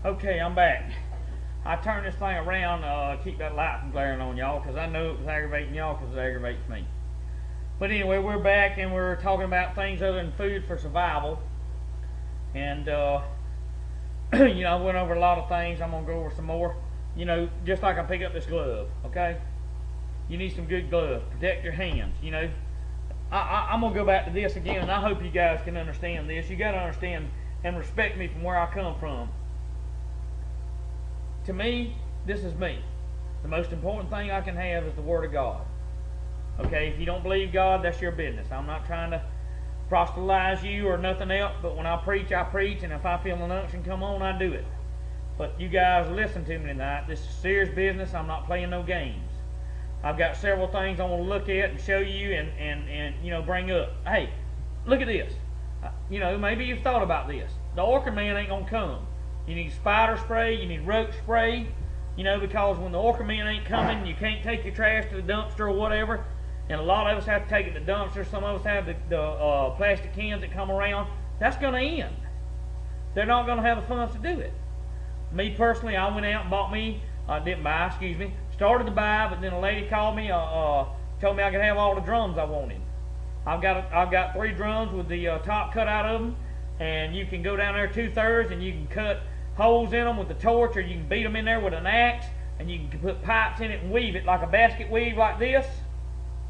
Okay, I'm back. I turned this thing around, keep that light from glaring on y'all, because I know it was aggravating y'all because it aggravates me. But anyway, we're back and we're talking about things other than food for survival. And, you know, I went over a lot of things. I'm going to go over some more. You know, just like I pick up this glove, okay? You need some good gloves. Protect your hands, you know. I'm going to go back to this again, and I hope you guys can understand this. You got to understand and respect me from where I come from. To me, this is me. The most important thing I can have is the Word of God. Okay, if you don't believe God, that's your business. I'm not trying to proselytize you or nothing else, but when I preach, and if I feel an unction come on, I do it. But you guys listen to me tonight. This is serious business. I'm not playing no games. I've got several things I want to look at and show you and you know, bring up. Hey, look at this. You know, maybe you've thought about this. The orchid man ain't going to come. You need spider spray, you need roach spray, you know, because when the orchid man ain't coming, you can't take your trash to the dumpster or whatever. And a lot of us have to take it to the dumpster. Some of us have the plastic cans that come around. That's going to end. They're not going to have the funds to do it. Me personally, I went out and bought me, started to buy, but then a lady called me, told me I could have all the drums I wanted. I've got 3 drums with the top cut out of them, and you can go down there 2/3 and you can cut holes in them with the torch, or you can beat them in there with an axe, and you can put pipes in it and weave it like a basket weave like this.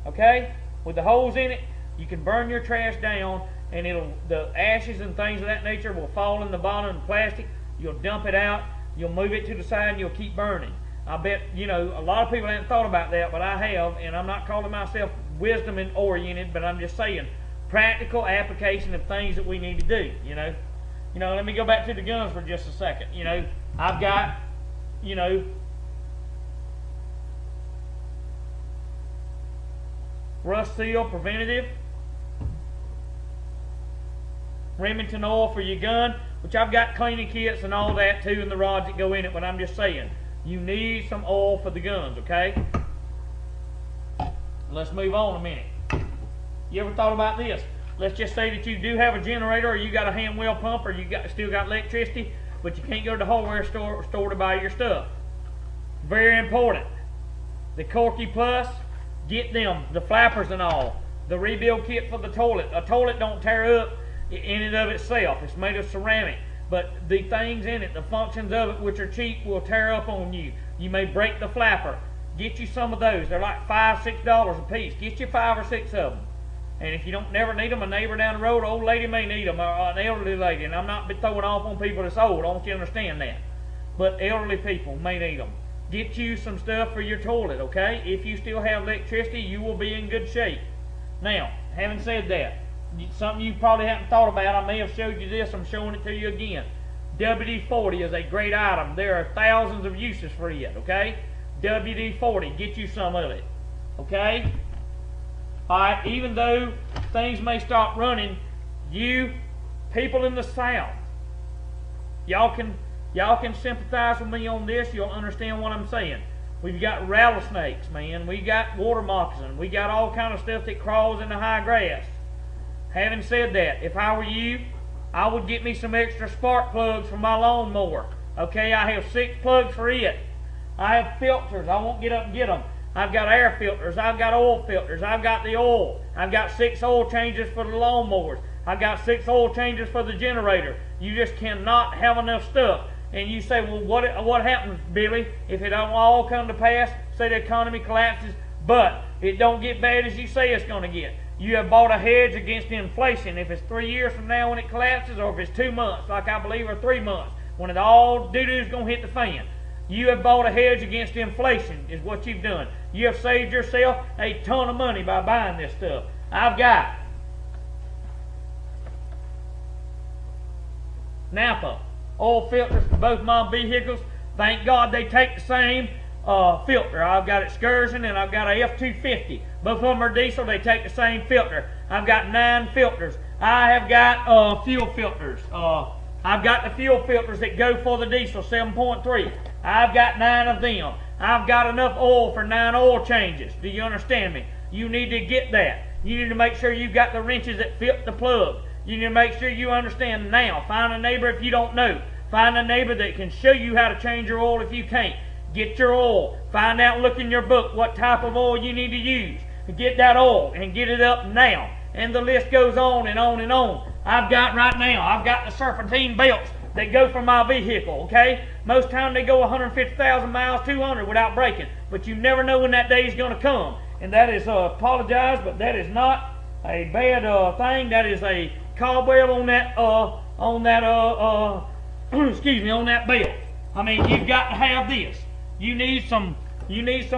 Okay, with the holes in it, you can burn your trash down, and the ashes and things of that nature will fall in the bottom of the plastic. You'll dump it out, you'll move it to the side, and you'll keep burning. I bet, you know, a lot of people haven't thought about that, but I have, and I'm not calling myself wisdom and oriented, but I'm just saying practical application of things that we need to do, you know. You know, let me go back to the guns for just a second. You know, I've got, you know, rust seal preventative, Remington oil for your gun, which I've got cleaning kits and all that too, and the rods that go in it, but I'm just saying, you need some oil for the guns, okay? Let's move on a minute. You ever thought about this? Let's just say that you do have a generator, or you got a hand well pump, or you still got electricity, but you can't go to the hardware store to buy your stuff. Very important. The Corky Plus, get them, the flappers and all. The rebuild kit for the toilet. A toilet don't tear up in and of itself. It's made of ceramic. But the things in it, the functions of it, which are cheap, will tear up on you. You may break the flapper. Get you some of those. They're like $5, $6 a piece. Get you 5 or 6 of them. And if you don't never need them, a neighbor down the road, an old lady may need them, or an elderly lady. And I'm not throwing off on people that's old. I want you to understand that. But elderly people may need them. Get you some stuff for your toilet, okay? If you still have electricity, you will be in good shape. Now, having said that, something you probably haven't thought about, I may have showed you this, I'm showing it to you again. WD-40 is a great item. There are thousands of uses for it, okay? WD-40, get you some of it, okay? Alright, even though things may stop running, you people in the South, y'all can sympathize with me on this. You'll understand what I'm saying. We've got rattlesnakes, man. We got water moccasin. We got all kind of stuff that crawls in the high grass. Having said that, if I were you, I would get me some extra spark plugs for my lawnmower. Okay, I have 6 plugs for it. I have filters. I won't get up and get them. I've got air filters. I've got oil filters. I've got the oil. I've got 6 oil changes for the lawnmowers. I've got 6 oil changes for the generator. You just cannot have enough stuff. And you say, well, what happens, Billy, if it don't all come to pass? Say the economy collapses, but it don't get bad as you say it's going to get. You have bought a hedge against inflation. If it's 3 years from now when it collapses, or if it's 2 months, like I believe, or 3 months, when it all doo-doo is going to hit the fan, you have bought a hedge against inflation, is what you've done. You have saved yourself a ton of money by buying this stuff. I've got Napa oil filters for both my vehicles. Thank God they take the same filter. I've got Excursion and I've got a F-250. Both of them are diesel. They take the same filter. I've got 9 filters. I have got fuel filters. I've got the fuel filters that go for the diesel, 7.3. I've got 9 of them. I've got enough oil for 9 oil changes. Do you understand me? You need to get that. You need to make sure you've got the wrenches that fit the plug. You need to make sure you understand now. Find a neighbor if you don't know. Find a neighbor that can show you how to change your oil if you can't. Get your oil. Find out, look in your book, what type of oil you need to use. Get that oil and get it up now. And the list goes on and on and on. I've got the serpentine belts that go for my vehicle, okay? Most times they go 150,000 miles, 200 without breaking. But you never know when that day is going to come. And that is, apologize, but that is not a bad thing. That is a cobweb on that, excuse me, on that belt. I mean, you've got to have this. You need some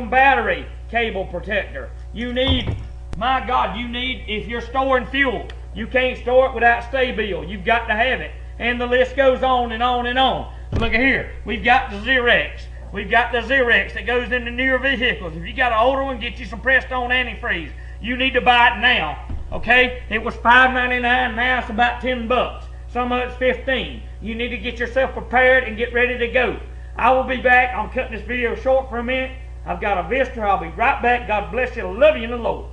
battery cable protector. You need, my God, if you're storing fuel, you can't store it without Stay-Bill. You've got to have it. And the list goes on and on and on. Look at here. We've got the Xerox. We've got the Xerox that goes in the newer vehicles. If you got an older one, get you some Prestone antifreeze. You need to buy it now. Okay? It was $5.99. Now it's about $10. Some of it's $15. You need to get yourself prepared and get ready to go. I will be back. I'm cutting this video short for a minute. I've got a visitor. I'll be right back. God bless you. I love you in the Lord.